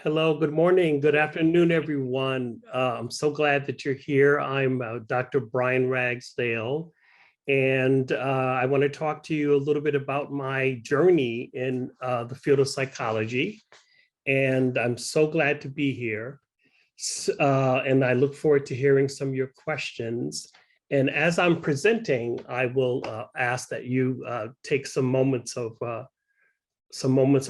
Hello, good morning, good afternoon, everyone. I'm so glad that you're here. I'm Dr. Brian Ragsdale, and I want to talk to you a little bit about my journey in the field of psychology. And I'm so glad to be here. And I look forward to hearing some of your questions. And as I'm presenting, I will ask that you take some moments of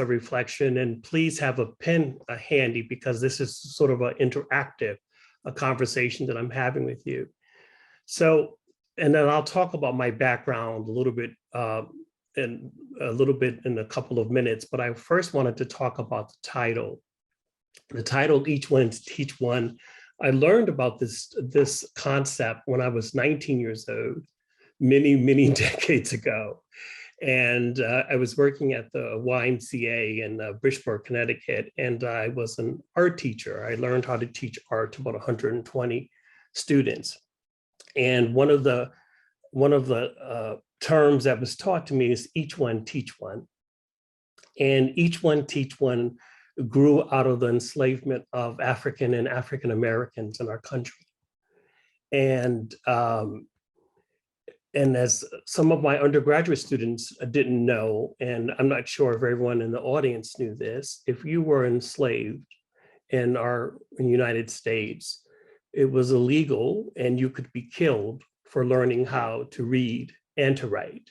reflection, and please have a pen handy because this is sort of an interactive conversation that I'm having with you. So, and then I'll talk about my background a little bit in a couple of minutes, but I first wanted to talk about the title. The title, Each One to Teach One. I learned about this concept when I was 19 years old, many decades ago. And I was working at the YMCA in Bridgeport, Connecticut, and I was an art teacher. I learned how to teach art to about 120 students. And one of the terms that was taught to me is each one teach one. And each one teach one grew out of the enslavement of African and African Americans in our country. And as some of my undergraduate students didn't know, and I'm not sure if everyone in the audience knew this, if you were enslaved in the United States, it was illegal and you could be killed for learning how to read and to write.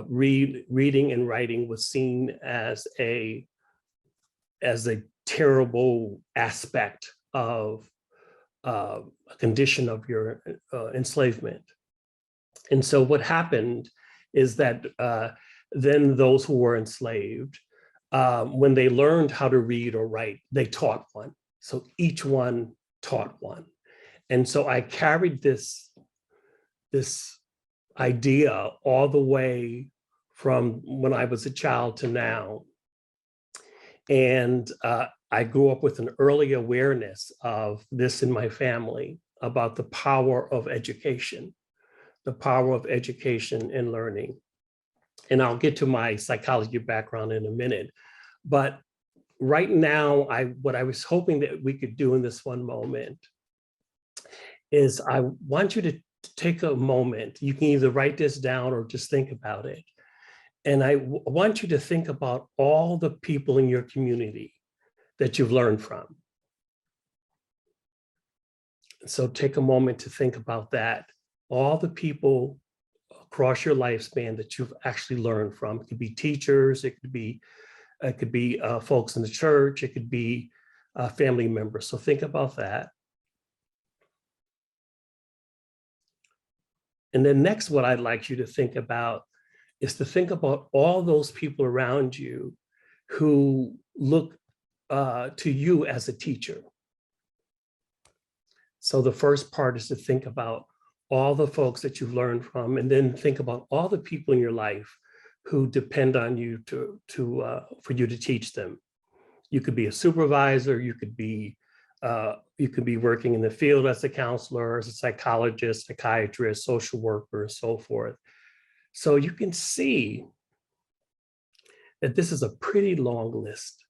Reading and writing was seen as a terrible aspect of a condition of your enslavement. And so what happened is that then those who were enslaved, when they learned how to read or write, they taught one. So each one taught one. And so I carried this idea all the way from when I was a child to now. And I grew up with an early awareness of this in my family about the power of education. The power of education and learning. And I'll get to my psychology background in a minute. But right now, what I was hoping that we could do in this one moment is I want you to take a moment. You can either write this down or just think about it. And I want you to think about all the people in your community that you've learned from. So take a moment to think about that. All the people across your lifespan that you've actually learned from. It could be teachers, it could be folks in the church, it could be family members. So think about that. And then next, what I'd like you to think about is to think about all those people around you who look to you as a teacher. So the first part is to think about all the folks that you've learned from, and then think about all the people in your life who depend on you for you to teach them. You could be a supervisor, you could be working in the field as a counselor, as a psychologist, psychiatrist, social worker, and so forth. So you can see that this is a pretty long list.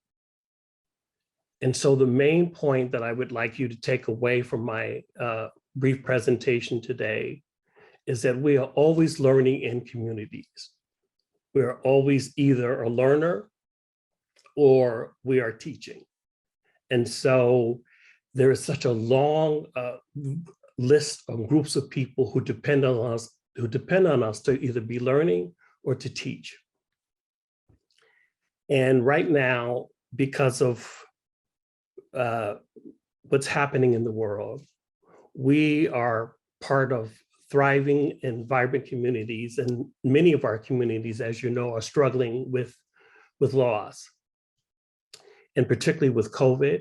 And so the main point that I would like you to take away from my brief presentation today is that we are always learning in communities. We are always either a learner or we are teaching. And so there is such a long list of groups of people who depend on us to either be learning or to teach. And right now, because of what's happening in the world, we are part of thriving and vibrant communities, and many of our communities, as you know, are struggling with loss, and particularly with COVID,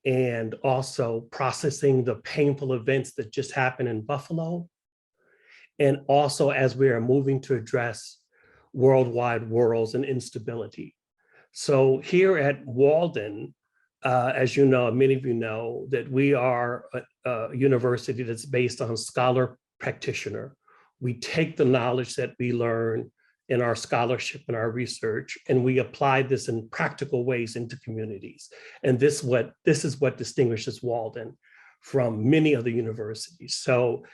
and also processing the painful events that just happened in Buffalo, and also as we are moving to address worldwide wars and instability. So here at Walden, as you know, many of you know, that we are a university that's based on scholar-practitioner. We take the knowledge that we learn in our scholarship and our research, and we apply this in practical ways into communities. And this is what distinguishes Walden from many other universities. So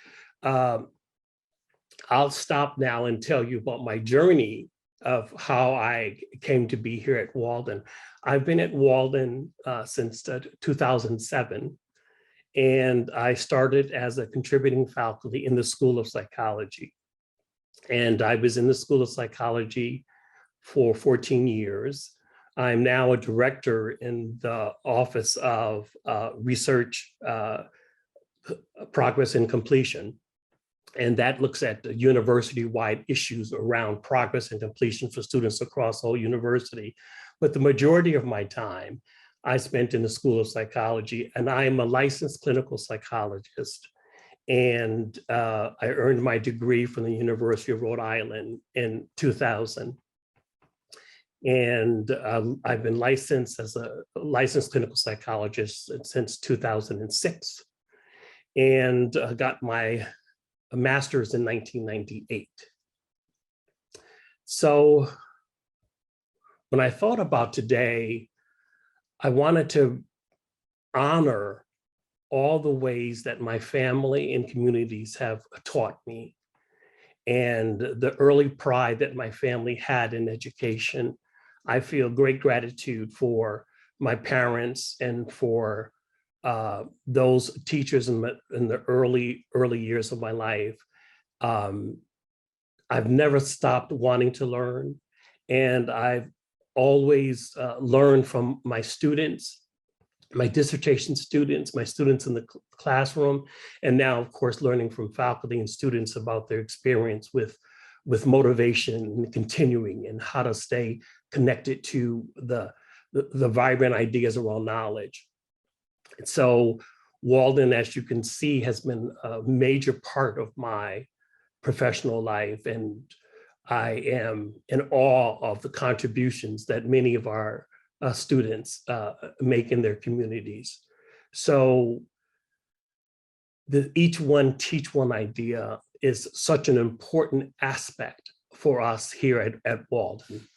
I'll stop now and tell you about my journey of how I came to be here at Walden. I've been at Walden since 2007, and I started as a contributing faculty in the School of Psychology. And I was in the School of Psychology for 14 years. I'm now a director in the Office of Research, Progress and Completion. And that looks at the university-wide issues around progress and completion for students across the whole university. But the majority of my time I spent in the School of Psychology, and I am a licensed clinical psychologist. And I earned my degree from the University of Rhode Island in 2000. And I've been licensed as a licensed clinical psychologist since 2006, and got my master's in 1998. So when I thought about today, I wanted to honor all the ways that my family and communities have taught me, and the early pride that my family had in education. I feel great gratitude for my parents and for those teachers in the early years of my life. I've never stopped wanting to learn, and I've always learned from my students, my dissertation students, my students in the classroom, and now, of course, learning from faculty and students about their experience with motivation and continuing, and how to stay connected to the vibrant ideas around knowledge. So Walden, as you can see, has been a major part of my professional life, and I am in awe of the contributions that many of our students make in their communities. So the each one teach one idea is such an important aspect for us here at Walden.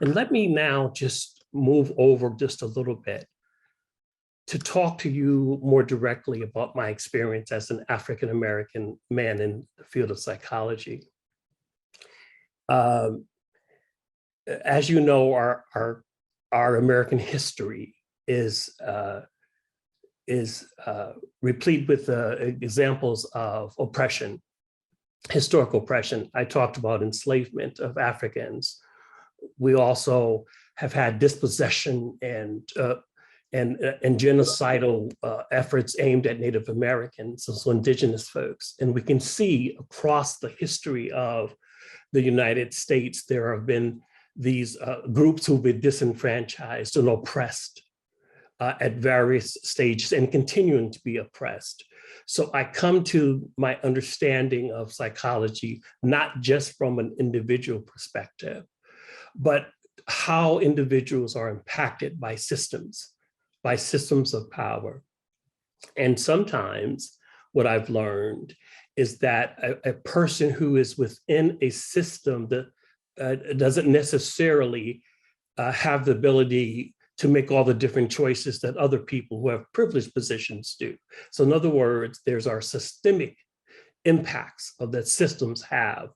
And let me now just move over just a little bit to talk to you more directly about my experience as an African-American man in the field of psychology. As you know, our American history is replete with examples of oppression, historical oppression. I talked about enslavement of Africans. We also have had dispossession and genocidal efforts aimed at Native Americans, so indigenous folks. And we can see across the history of the United States, there have been these groups who've been disenfranchised and oppressed at various stages and continuing to be oppressed. So I come to my understanding of psychology, not just from an individual perspective, but how individuals are impacted by systems of power. And sometimes what I've learned is that a person who is within a system that doesn't necessarily have the ability to make all the different choices that other people who have privileged positions do. So in other words, there's our systemic impacts of that systems have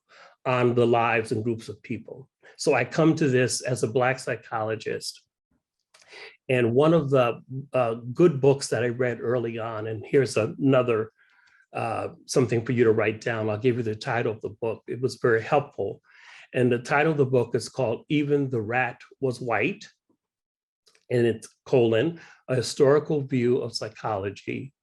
on the lives and groups of people. So I come to this as a Black psychologist. And one of the good books that I read early on, and here's another something for you to write down. I'll give you the title of the book. It was very helpful. And the title of the book is called Even the Rat Was White. And it's colon, a historical view of psychology.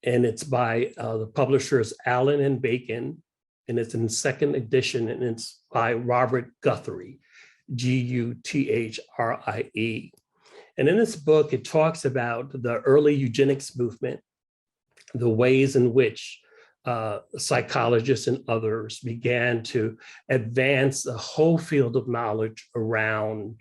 And it's by the publishers Allen and Bacon. And it's in second edition, and it's by Robert Guthrie, Guthrie. And in this book, it talks about the early eugenics movement, the ways in which psychologists and others began to advance a whole field of knowledge around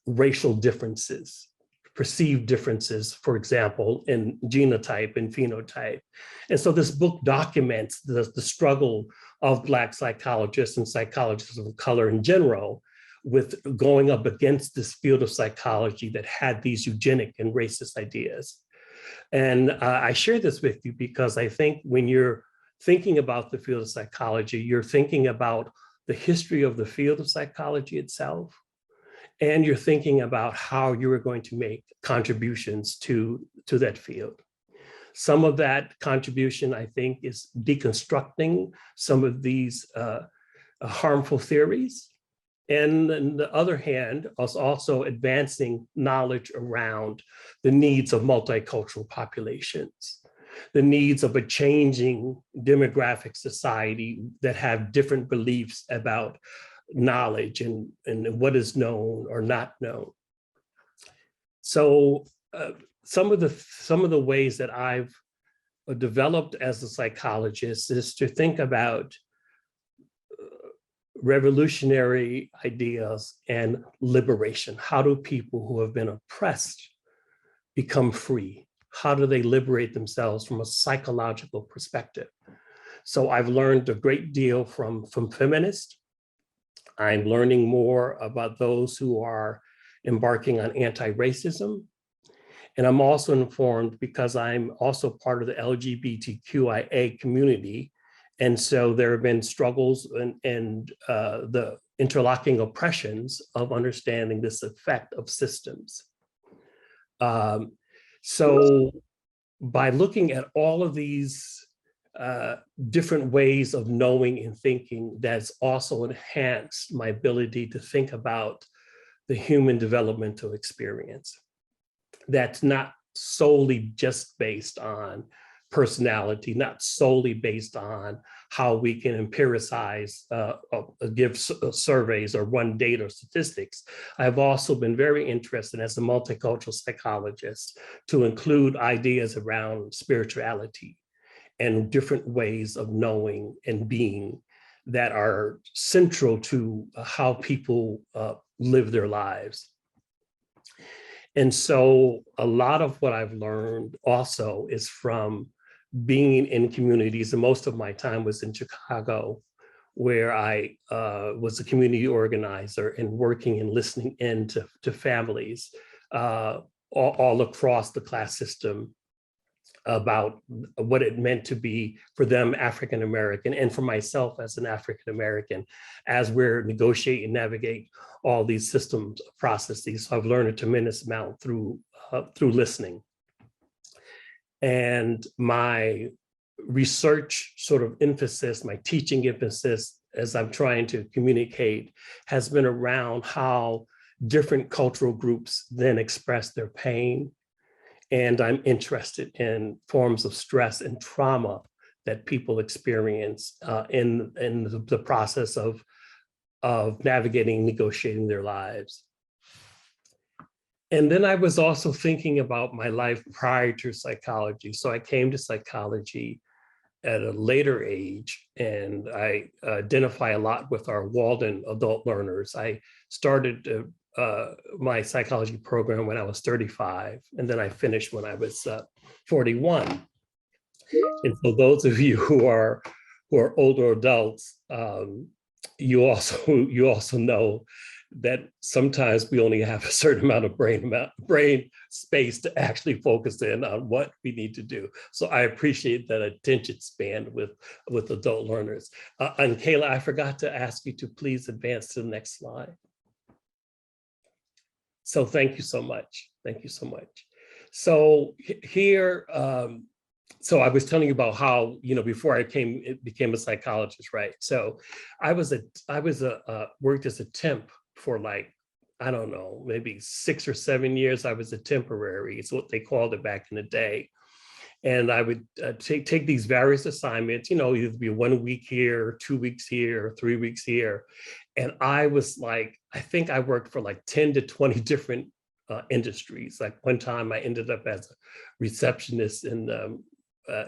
racial differences, perceived differences, for example, in genotype and phenotype. And so this book documents the struggle of Black psychologists and psychologists of color in general, with going up against this field of psychology that had these eugenic and racist ideas. And I share this with you because I think when you're thinking about the field of psychology, you're thinking about the history of the field of psychology itself, and you're thinking about how you are going to make contributions to that field. Some of that contribution, I think, is deconstructing some of these harmful theories. And on the other hand, also advancing knowledge around the needs of multicultural populations, the needs of a changing demographic society that have different beliefs about knowledge and what is known or not known. So some of the ways that I've developed as a psychologist is to think about revolutionary ideas and liberation. How do people who have been oppressed become free? How do they liberate themselves from a psychological perspective? So I've learned a great deal from feminists. I'm learning more about those who are embarking on anti-racism. And I'm also informed because I'm also part of the LGBTQIA community. And so there have been struggles and the interlocking oppressions of understanding this effect of systems. So by looking at all of these different ways of knowing and thinking, that's also enhanced my ability to think about the human developmental experience. That's not solely just based on personality, not solely based on how we can empiricize, give surveys or run data or statistics. I've also been very interested as a multicultural psychologist to include ideas around spirituality and different ways of knowing and being that are central to how people live their lives. And so a lot of what I've learned also is from being in communities, and most of my time was in Chicago, where I was a community organizer and working and listening in to families all across the class system about what it meant to be for them African-American, and for myself as an African-American, as we're negotiate and navigate all these systems processes. So I've learned a tremendous amount through listening. And my research sort of emphasis, my teaching emphasis, as I'm trying to communicate, has been around how different cultural groups then express their pain. And I'm interested in forms of stress and trauma that people experience in the process of navigating, negotiating their lives. And then I was also thinking about my life prior to psychology. So I came to psychology at a later age, and I identify a lot with our Walden adult learners. I started my psychology program when I was 35, and then I finished when I was 41. And so those of you who are older adults, you also know that sometimes we only have a certain amount of brain space to actually focus in on what we need to do. So I appreciate that attention span with adult learners. And Kayla, I forgot to ask you to please advance to the next slide. So thank you so much. Thank you so much. So here, so I was telling you about how, before I became a psychologist, right? So I worked as a temp for I don't know, maybe 6 or 7 years. I was a temporary, it's what they called it back in the day. And I would take these various assignments, either be 1 week here, 2 weeks here, 3 weeks here. And I was I think I worked for 10 to 20 different industries. One time I ended up as a receptionist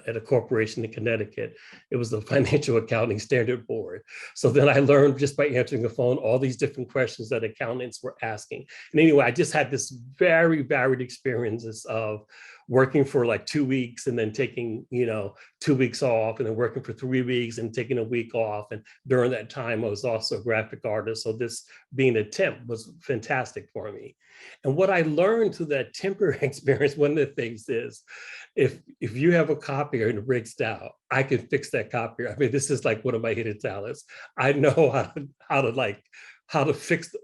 at a corporation in Connecticut. It was the Financial Accounting Standard Board. So then I learned just by answering the phone all these different questions that accountants were asking. And anyway, I just had this very varied experiences of working for like 2 weeks and then taking, 2 weeks off, and then working for 3 weeks and taking a week off. And during that time, I was also a graphic artist. So this being a temp was fantastic for me. And what I learned through that temporary experience, one of the things is, if you have a copier in Ragsdale, I can fix that copier. I mean, this is like one of my hidden talents. I know how to fix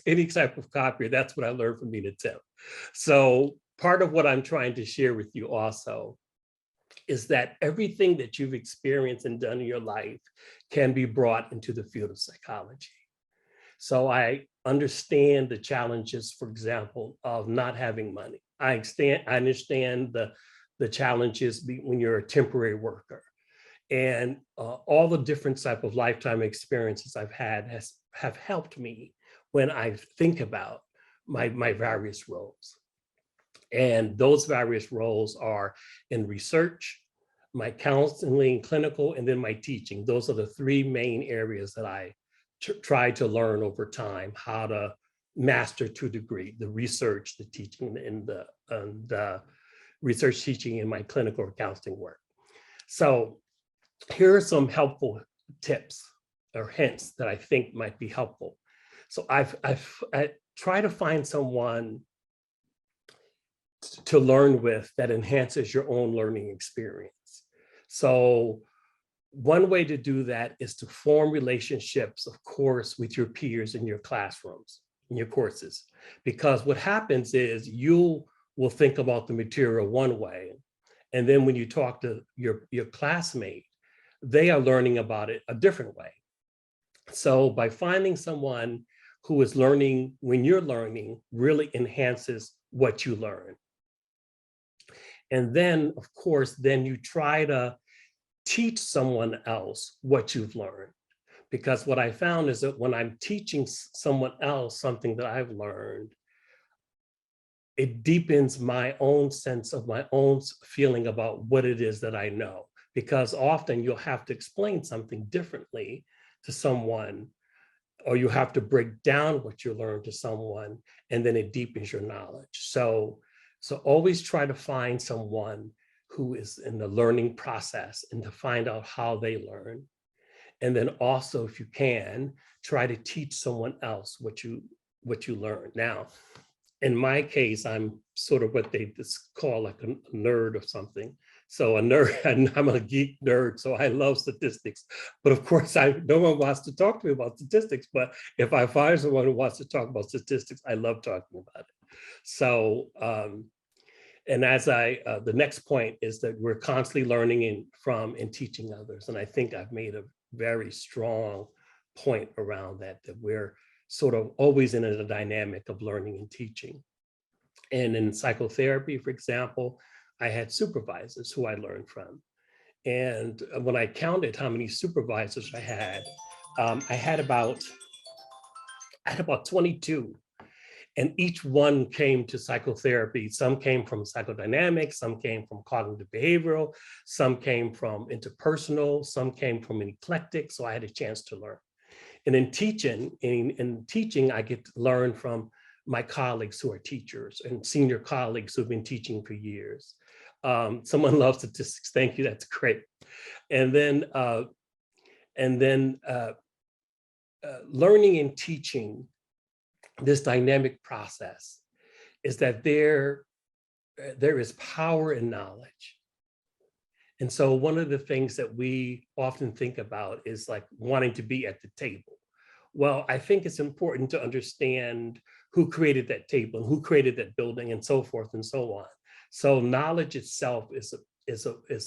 any type of copier. That's what I learned from being a temp. So part of what I'm trying to share with you also is that everything that you've experienced and done in your life can be brought into the field of psychology. So I understand the challenges, for example, of not having money. I understand the challenges when you're a temporary worker, and all the different type of lifetime experiences I've had have helped me when I think about my various roles. And those various roles are in research, my counseling, clinical, and then my teaching. Those are the three main areas that I try to learn over time, how to master to a degree: the research, the teaching, and the research, teaching, in my clinical or counseling work. So here are some helpful tips or hints that I think might be helpful. So I try to find someone to learn with that enhances your own learning experience. So one way to do that is to form relationships, of course, with your peers in your classrooms, in your courses, because what happens is you will think about the material one way, and then when you talk to your classmate, they are learning about it a different way. So by finding someone who is learning when you're learning really enhances what you learn. And then, of course, then you try to teach someone else what you've learned. Because what I found is that when I'm teaching someone else something that I've learned, it deepens my own sense of my own feeling about what it is that I know. Because often you'll have to explain something differently to someone, or you have to break down what you learned to someone, and then it deepens your knowledge. So always try to find someone who is in the learning process and to find out how they learn. And then also, if you can, try to teach someone else what you learn. Now, in my case, I'm sort of what they call like a nerd or something. So a nerd, and I'm a geek nerd, so I love statistics. But of course, no one wants to talk to me about statistics. But if I find someone who wants to talk about statistics, I love talking about it. So, and as the next point is that we're constantly learning from and teaching others. And I think I've made a very strong point around that we're sort of always in a dynamic of learning and teaching. And in psychotherapy, for example, I had supervisors who I learned from. And when I counted how many supervisors I had about 22. And each one came to psychotherapy. Some came from psychodynamics, some came from cognitive behavioral, some came from interpersonal, some came from an eclectic. So I had a chance to learn. And in teaching, I get to learn from my colleagues who are teachers and senior colleagues who've been teaching for years. Someone loves statistics. Thank you. That's great. And then learning and teaching, this dynamic process, is that there is power in knowledge. And so one of the things that we often think about is like wanting to be at the table. Well, I think it's important to understand who created that table and who created that building and so forth and so on. So knowledge itself is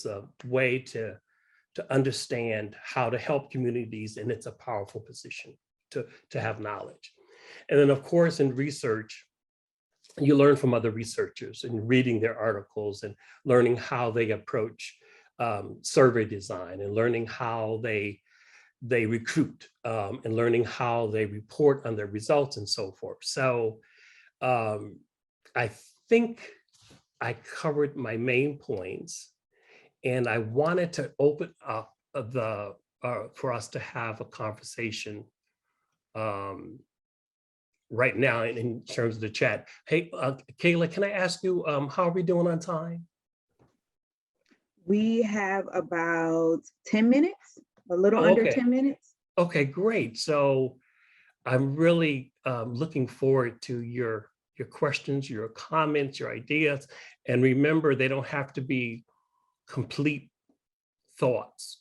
a way to understand how to help communities, and it's a powerful position to have knowledge. And then, of course, in research, you learn from other researchers and reading their articles and learning how they approach survey design, and learning how they recruit, and learning how they report on their results and so forth. So I think I covered my main points, and I wanted to open up for us to have a conversation right now in terms of the chat. Hey, Kayla, can I ask you, how are we doing on time? We have about 10 minutes, a little Oh, under okay. 10 minutes. Okay, great. So I'm really looking forward to your questions, your comments, your ideas. And remember, they don't have to be complete thoughts.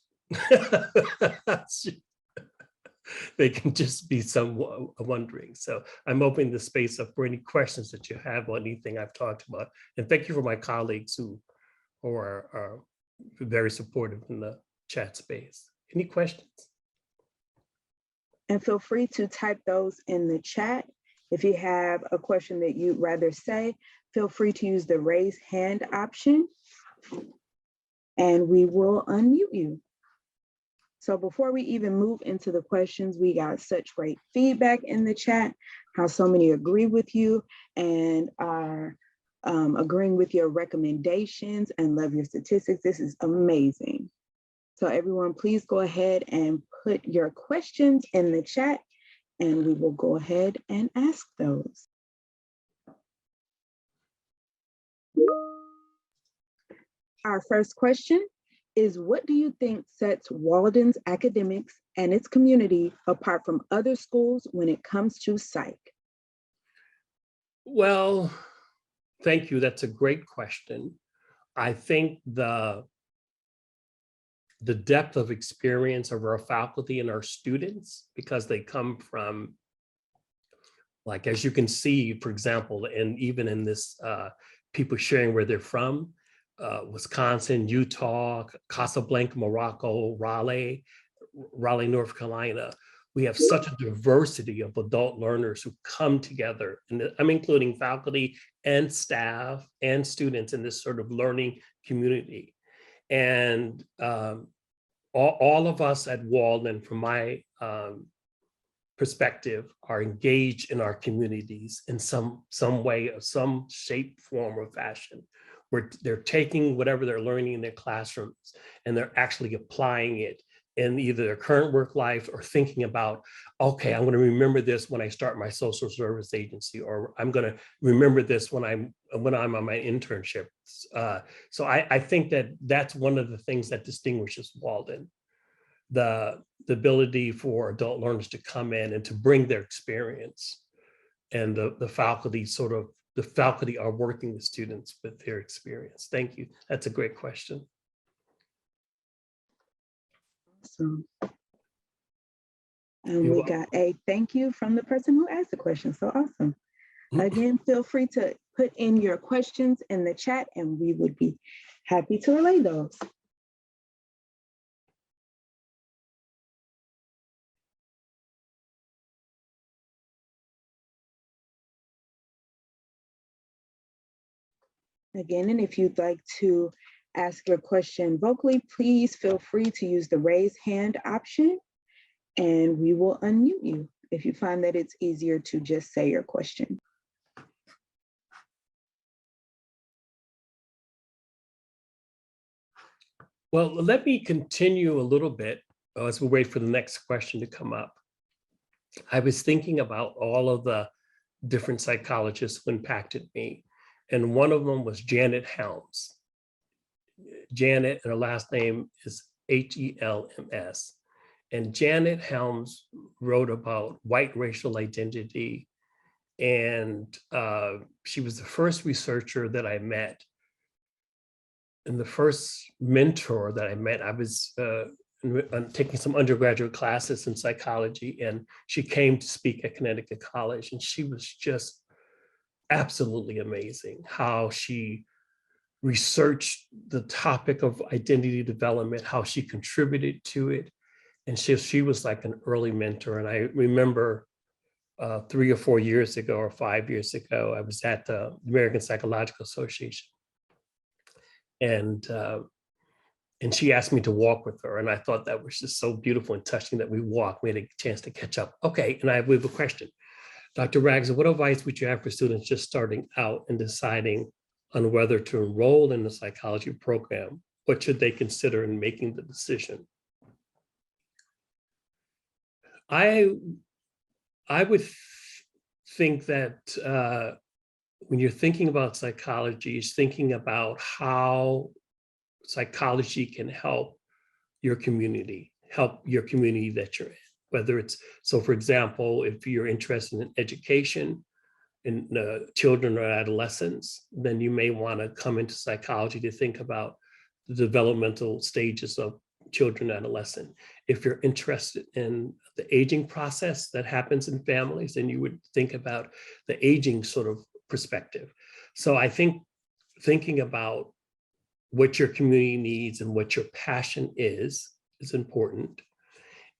They can just be some wondering. So I'm opening the space up for any questions that you have on anything I've talked about. And thank you for my colleagues who are very supportive in the chat space. Any questions? And feel free to type those in the chat. If you have a question that you'd rather say, feel free to use the raise hand option and we will unmute you. So before we even move into the questions, we got such great feedback in the chat, how so many agree with you and are agreeing with your recommendations and love your statistics. This is amazing. So everyone, please go ahead and put your questions in the chat and we will go ahead and ask those. Our first question is, what do you think sets Walden's academics and its community apart from other schools when it comes to psych? Well, thank you. That's a great question. I think the depth of experience of our faculty and our students, because they come from, like, as you can see, for example, and even in this, people sharing where they're from, Wisconsin, Utah, Casablanca, Morocco, Raleigh, North Carolina. We have such a diversity of adult learners who come together, and I'm including faculty and staff and students in this sort of learning community. And all of us at Walden, from my perspective, are engaged in our communities in some way, or some shape, form, or fashion, where they're taking whatever they're learning in their classrooms and they're actually applying it in either their current work life or thinking about, okay, I'm going to remember this when I start my social service agency, or I'm going to remember this when I'm on my internship. So I think that that's one of the things that distinguishes Walden. The ability for adult learners to come in and to bring their experience, and the faculty are working with students with their experience. Thank you. That's a great question. Awesome. And we got a thank you from the person who asked the question. So awesome. Again, feel free to put in your questions in the chat and we would be happy to relay those. Again, and if you'd like to ask your question vocally, please feel free to use the raise hand option and we will unmute you if you find that it's easier to just say your question. Well, let me continue a little bit as we wait for the next question to come up. I was thinking about all of the different psychologists who impacted me, and one of them was Janet Helms. Janet, and her last name is Helms. And Janet Helms wrote about white racial identity. And she was the first researcher that I met. And the first mentor that I met, I was taking some undergraduate classes in psychology, and she came to speak at Connecticut College, and she was just absolutely amazing how she researched the topic of identity development, how she contributed to it. And she was like an early mentor. And I remember 3 or 4 years ago or 5 years ago, I was at the American Psychological Association. And she asked me to walk with her. And I thought that was just so beautiful and touching that we walked. We had a chance to catch up. Okay, and we have a question. Dr. Ragsdale, what advice would you have for students just starting out and deciding on whether to enroll in the psychology program? What should they consider in making the decision? I would think that when you're thinking about psychology, is thinking about how psychology can help your community that you're in. Whether it's, so for example, if you're interested in education in children or adolescents, then you may want to come into psychology to think about the developmental stages of children and adolescent. If you're interested in the aging process that happens in families, then you would think about the aging sort of perspective. So I think thinking about what your community needs and what your passion is important.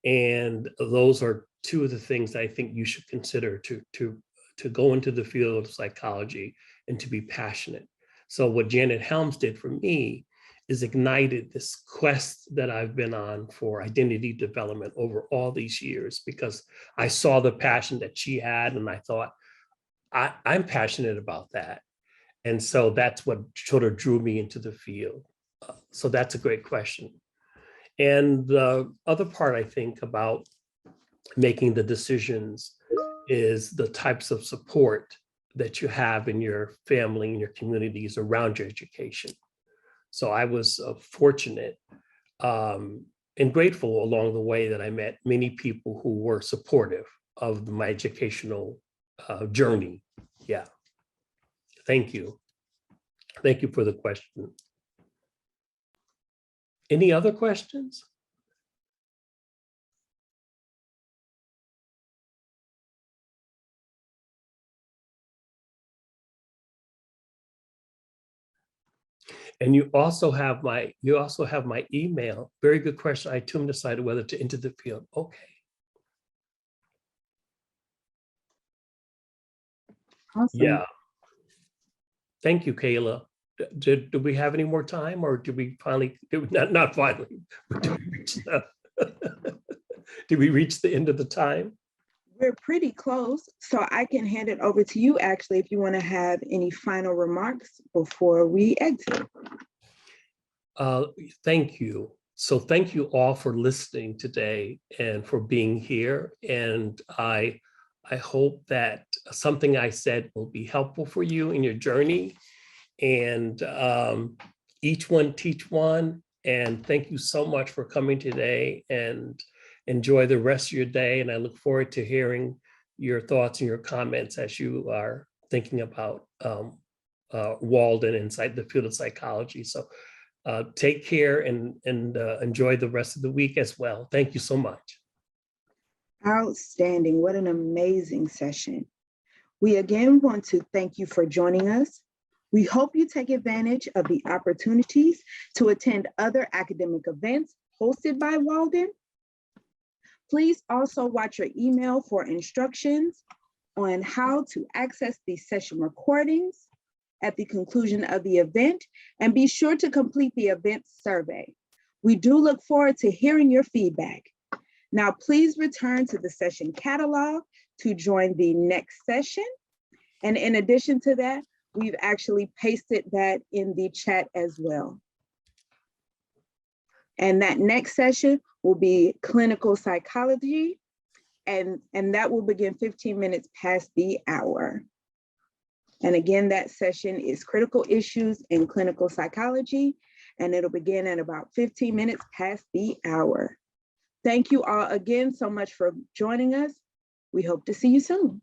And those are two of the things I think you should consider to go into the field of psychology and to be passionate. So what Janet Helms did for me is ignited this quest that I've been on for identity development over all these years, because I saw the passion that she had and I thought, I'm passionate about that. And so that's what sort of drew me into the field. So that's a great question. And the other part I think about making the decisions is the types of support that you have in your family and your communities around your education. So I was fortunate and grateful along the way that I met many people who were supportive of my educational journey. Yeah. Thank you. Thank you for the question. Any other questions? And you also have my email. Very good question. I too decided whether to enter the field. Okay. Awesome. Yeah. Thank you, Kayla. Do we have any more time, or did we finally, not finally, but did we reach the end of the time? We're pretty close, so I can hand it over to you actually if you want to have any final remarks before we exit. Thank you. So thank you all for listening today and for being here. And I hope that something I said will be helpful for you in your journey. And each one teach one. And thank you so much for coming today, and enjoy the rest of your day. And I look forward to hearing your thoughts and your comments as you are thinking about Walden inside the field of psychology. So take care and enjoy the rest of the week as well. Thank you so much. Outstanding. What an amazing session. We again want to thank you for joining us. We hope you take advantage of the opportunities to attend other academic events hosted by Walden. Please also watch your email for instructions on how to access these session recordings at the conclusion of the event, and be sure to complete the event survey. We do look forward to hearing your feedback. Now, please return to the session catalog to join the next session. And in addition to that, we've actually pasted that in the chat as well. And that next session will be clinical psychology, and that will begin 15 minutes past the hour. And again, that session is critical issues in clinical psychology, and it'll begin at about 15 minutes past the hour. Thank you all again so much for joining us. We hope to see you soon.